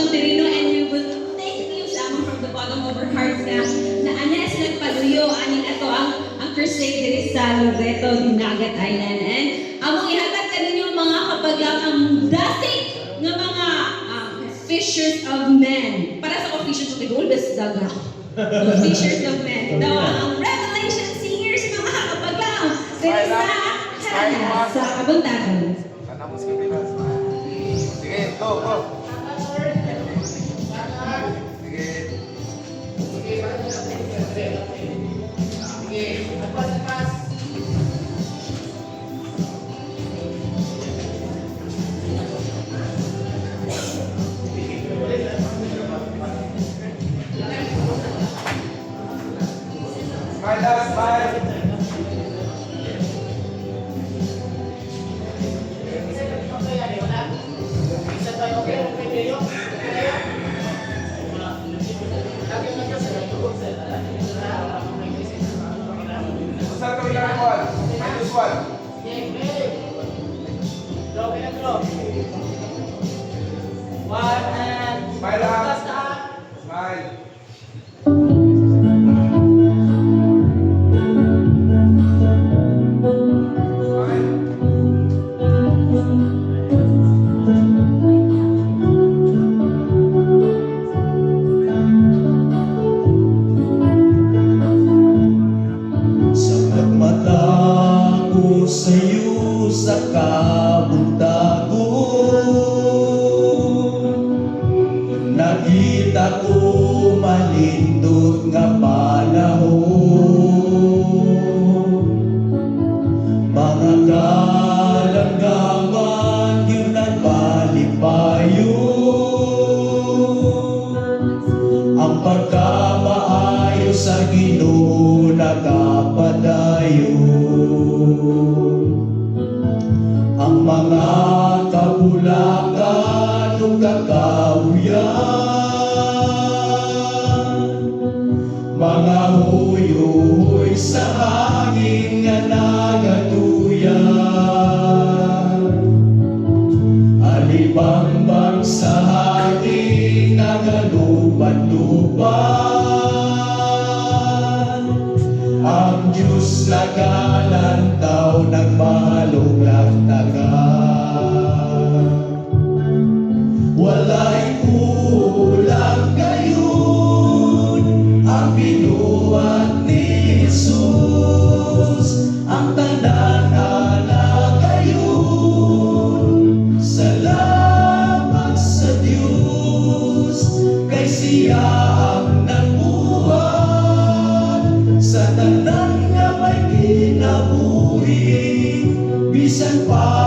Monterino, and we will thank you sama from the bottom of our hearts na anes nagpaluyo aning ato ang crusade diri sa Loreto, Dinagat Island. And among ihatag kaninyo mga kabagang ang dasig nga mga fishers of men. Para sa fishers of men, always dagat. Fishers of men. Ito ang Revelation Singers mga kabagang diri sa Kabuntagan. Sige, go. Smile. Usap kami lang one. Minus one. One and Smile lang. Smile. Sa'yo sa kabuntagon, nakita ko malindot nga panahon. Mga kalanggaman yun ang palipayo, ang pagkamaayo sa Ginoo nakapadayo. Ang mga kabulakan o kakahuyan, mga huyoy sa hangin nga nagaduyan, alibang-bang sa hangin nga galupan-lupan, ang Diyos nagalantaw nagmahalong walay kulang gayon ang binuhat ni Jesus, ang tanan-ana gayon. Salamat sa Diyos, kay siya ang nagbuhat sa tanan nga may kinabuhi, bisan pa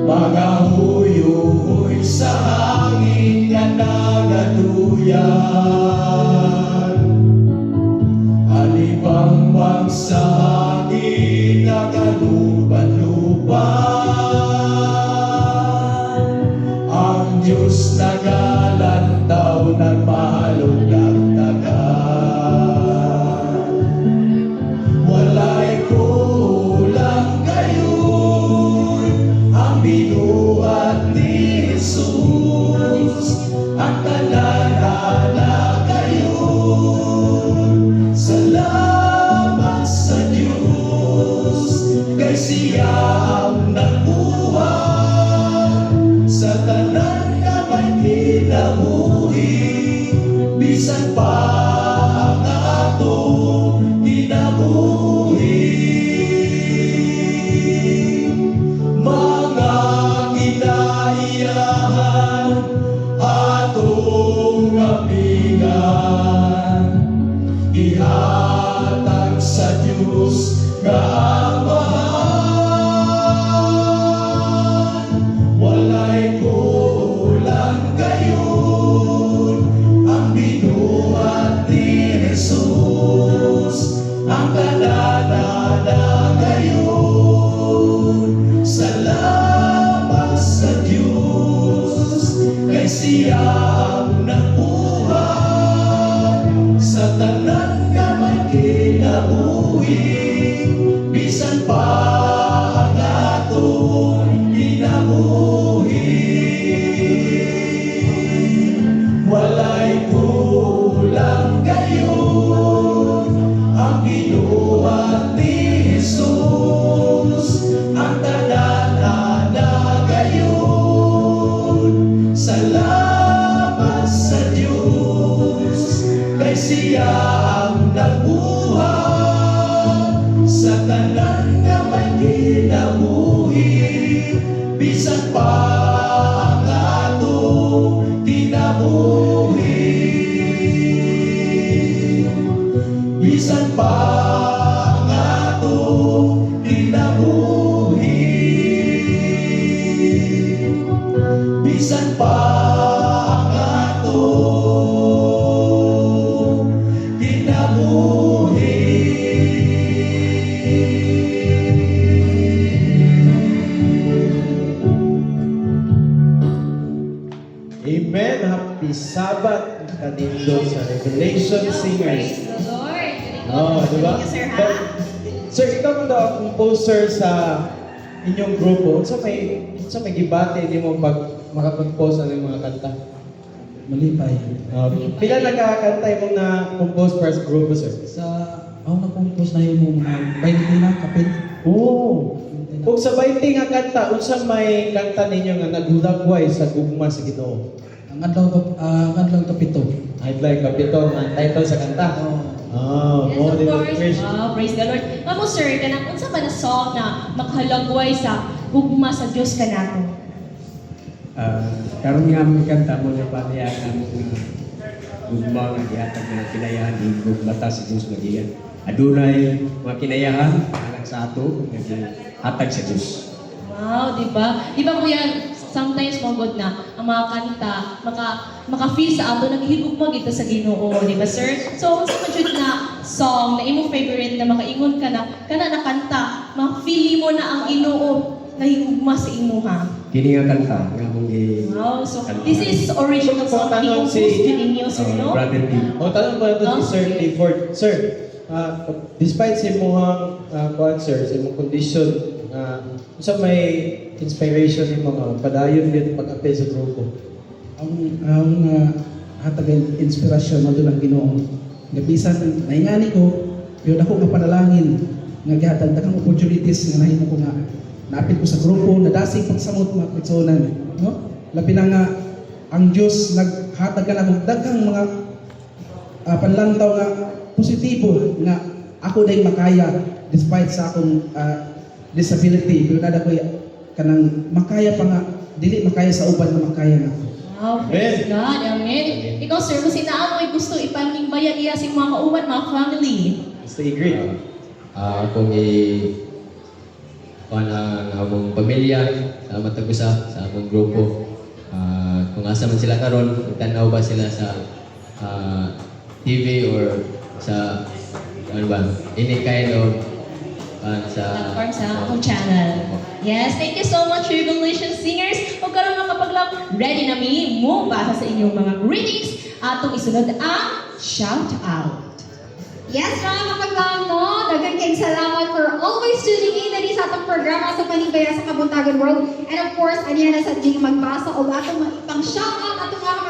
mga huyoy sa hangin nga nagaduyan, alibang-bang sa hangin nga galupan-lupan, ang Diyos nagalantaw nagmahalong dagdagan. Walay kulang gayon ang binuhat ni Jesus, ang tanan-ana gayon. Salamat sa Diyos, kay siya ang nagbuhat sa tanan nga may kinabuhi, bisan pa ang atong kinabuhi. Mga kinaiyahan atong ngapingan, ihatag sa Diyos nga amahan. Walay kulang gayon ang binuhat ni Jesus, ang tanan-ana gayon. Salamat sa Diyos, kay siya ang nabuhat sa tanan nga may kinabuhi, bisan pa ang atong kinabuhi. Walay kulang gayon ang ginuhat ni Jesus, ang tanan na gayon. Salamat sa Diyos, kay siya ang nagbuhat sa tanan nga may kinabuhi, bisan pa ang atong kinabuhi, bisan pa ang atong kinabuhi, bisan pa ang atong kinabuhi. Amen. Happy Sabbath kanindot sa Revelation Singers. Praise the Lord. Oh, di ba? Thank you, sir, ha? But, sir, ikaw mo daw ang composer sa inyong grupo. Sa may gibate, hindi mo makapag-compose ng mga kanta. Malipay. Pila nagkakanta yung na compose para sa grupo, sir? Sa ako na-compose na yung mga 20 na kapit. Oo. Kung sa 20 nga kanta, unsa may kanta ninyo nga nagulagway sa gugma sa Ginoo? Ang adlaw kapito. I'd like kapito nga title sa kanta. Yes, Mo of din course. praise. Wow, praise the Lord. Mamo sir, kanang unsa ba na song na makahalagway sa gugma sa Dios kanato? Karon nga ang kanta mo na paniya ang gugma nga gihatag nga kinayahan gugmata sa Dios nga diyan. Adunay mga kinayahan anak sa ato nga gihatag sa Dios. Wow, di ba? Di ba kuya, sometimes magod na ang mga kanta, maka-feel sa ato, naghihigugma kita sa Ginoo, di ba sir? So, unsa man jud na song na imong favorite na makaingon ka na kanta, ma-feel mo na ang Ginoo nahigugma sa imuha. Kini nga kanta nga mong Wow, so this is original song na Tanong si- i-compose din ninyo, sir, no? Brother P. O, tanong ba ito si Sir Clifford? Sir, despite sa imong sir, sa imong condition, unsa may inspiration ni mga padayon din pag-apil sa grupo? Ang hatag inspirasyon mo doon ang Ginoo. Gabisan naingani ko, pero ako nga panalangin nga gihatag daghang opportunities nga nahimo ko nga naapil ko sa grupo, nadasig pagsamot mga personan, no? Labi na nga ang Dios naghatag ka na og daghang mga panlantaw nga positibo nga ako day makaya despite sa akong disability, pero nada ko kanang makaya pa nga dili makaya sa uban nga makaya na. Wow, praise God, amen. Ikaw sir, kung sinaan mo gusto ipangimbayan iya sa mga kauban, mga family. Gusto i-greet? Kung ang among pamilya, sa matagusa, sa among grupo. Kung asa man sila karon, tanaw ba sila sa TV or sa ano ba, any kind of sa Platform sa akong channel. Yes, thank you so much, Revelation Singers. Huwag karoon makapaglang ready na mi mo para sa inyong mga greetings. Atong isunod ang shout out. Yes, mga kapaglang no, daghang kayong salamat for always tuning in na sa atong programa sa Panibaya sa Kabuntagon World. And of course, aniya na sa ating magbasa o atong ipang shout out atong mga